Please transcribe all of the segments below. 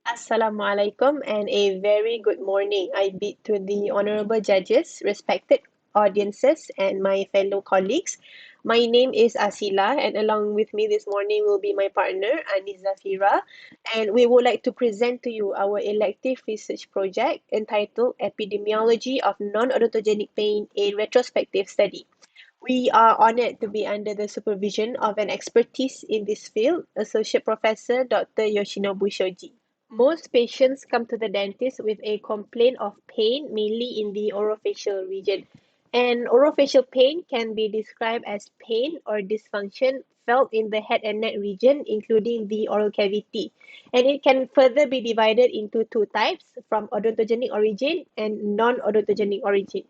Assalamualaikum and a very good morning. I bid to the honorable judges, respected audiences, and my fellow colleagues. My name is Asilah, and along with me this morning will be my partner, Zafirah. And we would like to present to you our elective research project entitled Epidemiology of Non-Odontogenic Pain, a Retrospective Study. We are honored to be under the supervision of an expertise in this field, Associate Professor Dr. Yoshinobu Shoji. Most patients come to the dentist with a complaint of pain, mainly in the orofacial region. And orofacial pain can be described as pain or dysfunction felt in the head and neck region, including the oral cavity. And it can further be divided into two types, from odontogenic origin and non-odontogenic origin.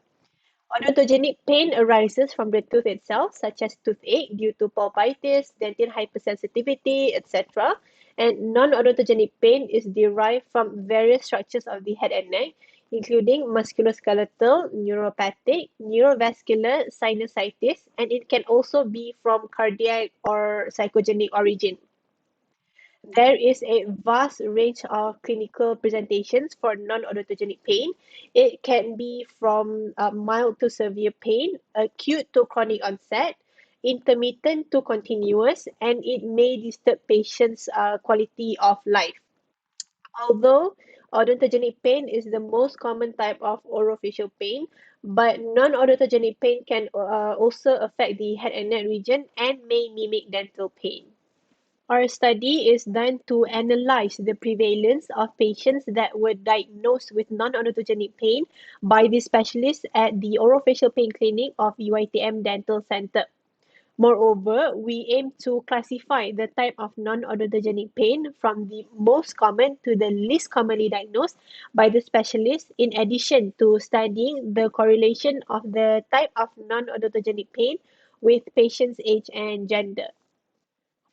Odontogenic pain arises from the tooth itself, such as toothache due to pulpitis, dentin hypersensitivity, etc. And non-odontogenic pain is derived from various structures of the head and neck, including musculoskeletal, neuropathic, neurovascular, sinusitis, and it can also be from cardiac or psychogenic origin. There is a vast range of clinical presentations for non-odontogenic pain. It can be from mild to severe pain, acute to chronic onset, intermittent to continuous, and it may disturb patients' quality of life. Although odontogenic pain is the most common type of orofacial pain, but non-odontogenic pain can also affect the head and neck region and may mimic dental pain. Our study is done to analyze the prevalence of patients that were diagnosed with non-odontogenic pain by the specialists at the Orofacial Pain Clinic of UiTM Dental Center. Moreover, we aim to classify the type of non-odontogenic pain from the most common to the least commonly diagnosed by the specialist, in addition to studying the correlation of the type of non-odontogenic pain with patient's age and gender.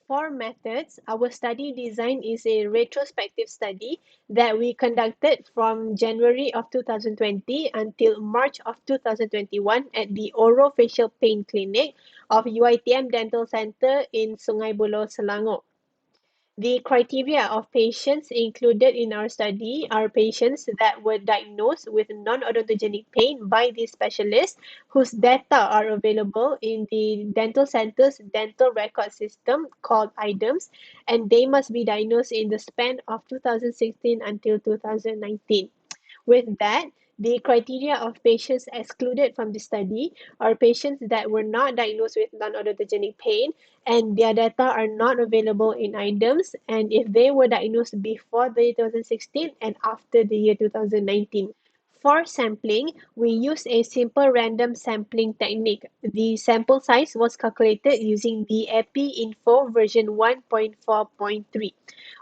For methods, our study design is a retrospective study that we conducted from January of 2020 until March of 2021 at the Orofacial Pain Clinic of UiTM Dental Center in Sungai Buloh, Selangor. The criteria of patients included in our study are patients that were diagnosed with non-odontogenic pain by the specialist whose data are available in the dental center's dental record system called IDEMS, and they must be diagnosed in the span of 2016 until 2019. With that, the criteria of patients excluded from the study are patients that were not diagnosed with non-odontogenic pain and their data are not available in items, and if they were diagnosed before the 2016 and after the year 2019. For sampling, we used a simple random sampling technique. The sample size was calculated using the EPI-Info version 1.4.3.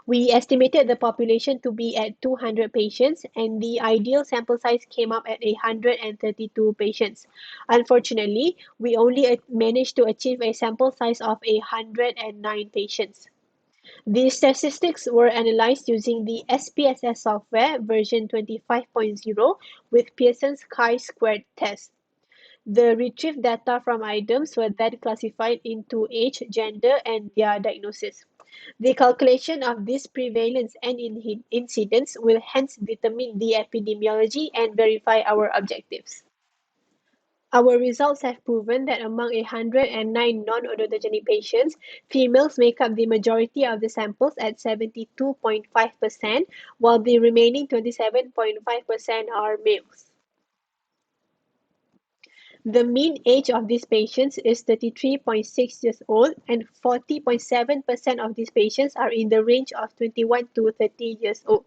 We estimated the population to be at 200 patients, and the ideal sample size came up at 132 patients. Unfortunately, we only managed to achieve a sample size of 109 patients. The statistics were analyzed using the SPSS software version 25.0 with Pearson's chi-squared test. The retrieved data from items were then classified into age, gender, and their diagnosis. The calculation of this prevalence and incidence will hence determine the epidemiology and verify our objectives. Our results have proven that among 109 non-odontogenic patients, females make up the majority of the samples at 72.5%, while the remaining 27.5% are males. The mean age of these patients is 33.6 years old, and 40.7% of these patients are in the range of 21 to 30 years old.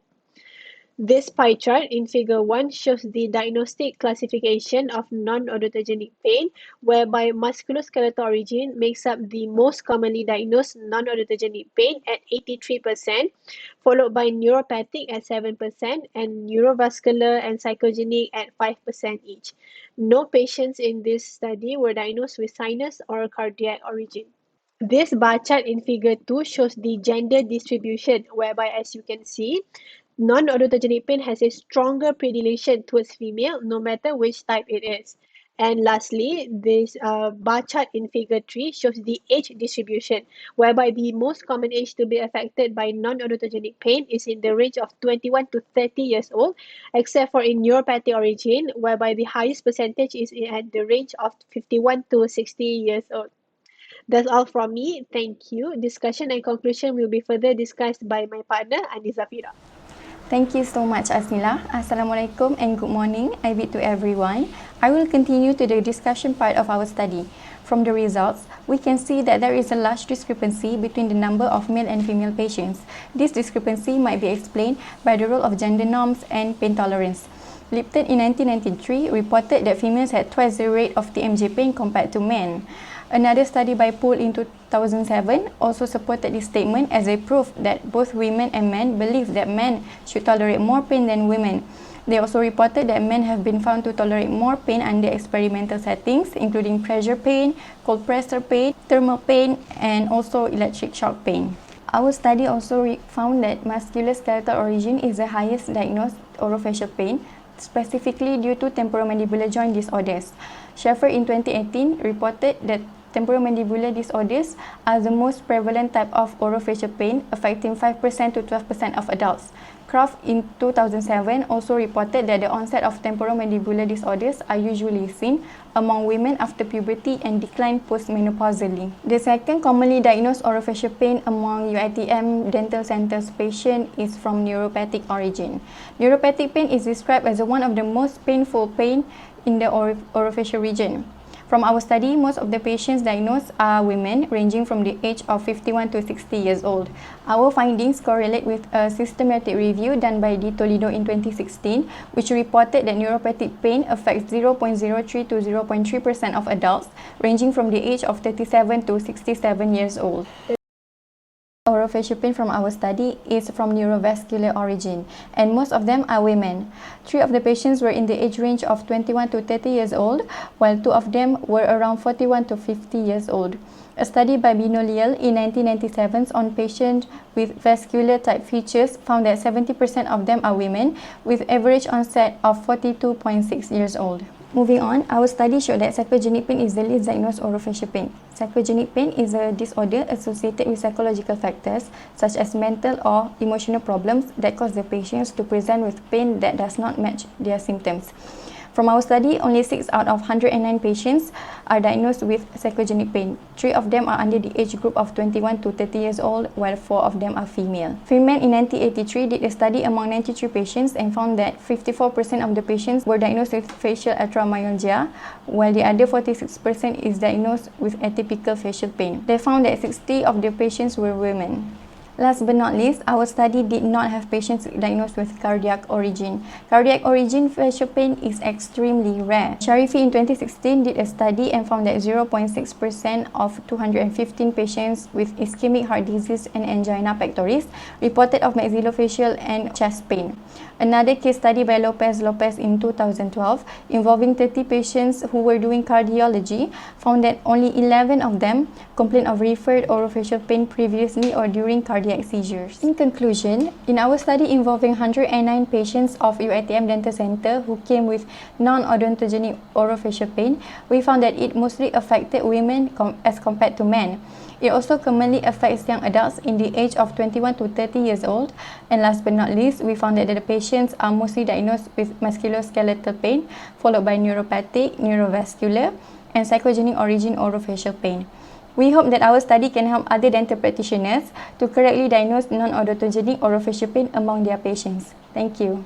This pie chart in figure 1 shows the diagnostic classification of non-odontogenic pain, whereby musculoskeletal origin makes up the most commonly diagnosed non-odontogenic pain at 83%, followed by neuropathic at 7%, and neurovascular and psychogenic at 5% each. No patients in this study were diagnosed with sinus or cardiac origin. This bar chart in figure 2 shows the gender distribution, whereby, as you can see, non-odontogenic pain has a stronger predilection towards female, no matter which type it is. And lastly, this bar chart in figure 3 shows the age distribution, whereby the most common age to be affected by non-odontogenic pain is in the range of 21 to 30 years old, except for in neuropathic origin, whereby the highest percentage is at the range of 51 to 60 years old. That's all from me. Thank you. Discussion and conclusion will be further discussed by my partner, Zafirah. Thank you so much, Asilah. Assalamualaikum and good morning. I bid to everyone. I will continue to the discussion part of our study. From the results, we can see that there is a large discrepancy between the number of male and female patients. This discrepancy might be explained by the role of gender norms and pain tolerance. Lipton in 1993 reported that females had twice the rate of TMJ pain compared to men. Another study by Poole in 2007 also supported this statement as a proof that both women and men believe that men should tolerate more pain than women. They also reported that men have been found to tolerate more pain under experimental settings, including pressure pain, cold pressure pain, thermal pain, and also electric shock pain. Our study also found that musculoskeletal origin is the highest diagnosed orofacial pain, specifically due to temporomandibular joint disorders. Schaeffer in 2018 reported that temporomandibular disorders are the most prevalent type of orofacial pain, affecting 5% to 12% of adults. Croft in 2007 also reported that the onset of temporomandibular disorders are usually seen among women after puberty and decline postmenopausally. The second commonly diagnosed orofacial pain among UiTM dental centers patients is from neuropathic origin. Neuropathic pain is described as one of the most painful pain in the orofacial region. From our study, most of the patients diagnosed are women ranging from the age of 51 to 60 years old. Our findings correlate with a systematic review done by Di Toledo in 2016, which reported that neuropathic pain affects 0.03 to 0.3% of adults ranging from the age of 37 to 67 years old. Orofacial pain from our study is from neurovascular origin, and most of them are women. 3 of the patients were in the age range of 21 to 30 years old, while 2 of them were around 41 to 50 years old. A study by Binoliel in 1997 on patients with vascular type features found that 70% of them are women, with average onset of 42.6 years old. Moving on, our study showed that psychogenic pain is the least diagnosed orofacial pain. Psychogenic pain is a disorder associated with psychological factors such as mental or emotional problems that cause the patients to present with pain that does not match their symptoms. From our study, only 6 out of 109 patients are diagnosed with psychogenic pain. 3 of them are under the age group of 21 to 30 years old, while 4 of them are female. Freeman in 1983 did a study among 93 patients and found that 54% of the patients were diagnosed with facial arthromyalgia, while the other 46% is diagnosed with atypical facial pain. They found that 60 of the patients were women. Last but not least, our study did not have patients diagnosed with cardiac origin. Cardiac origin facial pain is extremely rare. Sharifi in 2016 did a study and found that 0.6% of 215 patients with ischemic heart disease and angina pectoris reported of maxillofacial and chest pain. Another case study by Lopez in 2012 involving 30 patients who were doing cardiology found that only 11 of them complained of referred orofacial pain previously or during cardiac seizures. In conclusion, in our study involving 109 patients of UiTM Dental Center who came with non-odontogenic orofacial pain, we found that it mostly affected women as compared to men. It also commonly affects young adults in the age of 21 to 30 years old. And last but not least, we found that the patients are mostly diagnosed with musculoskeletal pain, followed by neuropathic, neurovascular, and psychogenic origin orofacial pain. We hope that our study can help other dental practitioners to correctly diagnose non-odontogenic orofacial pain among their patients. Thank you.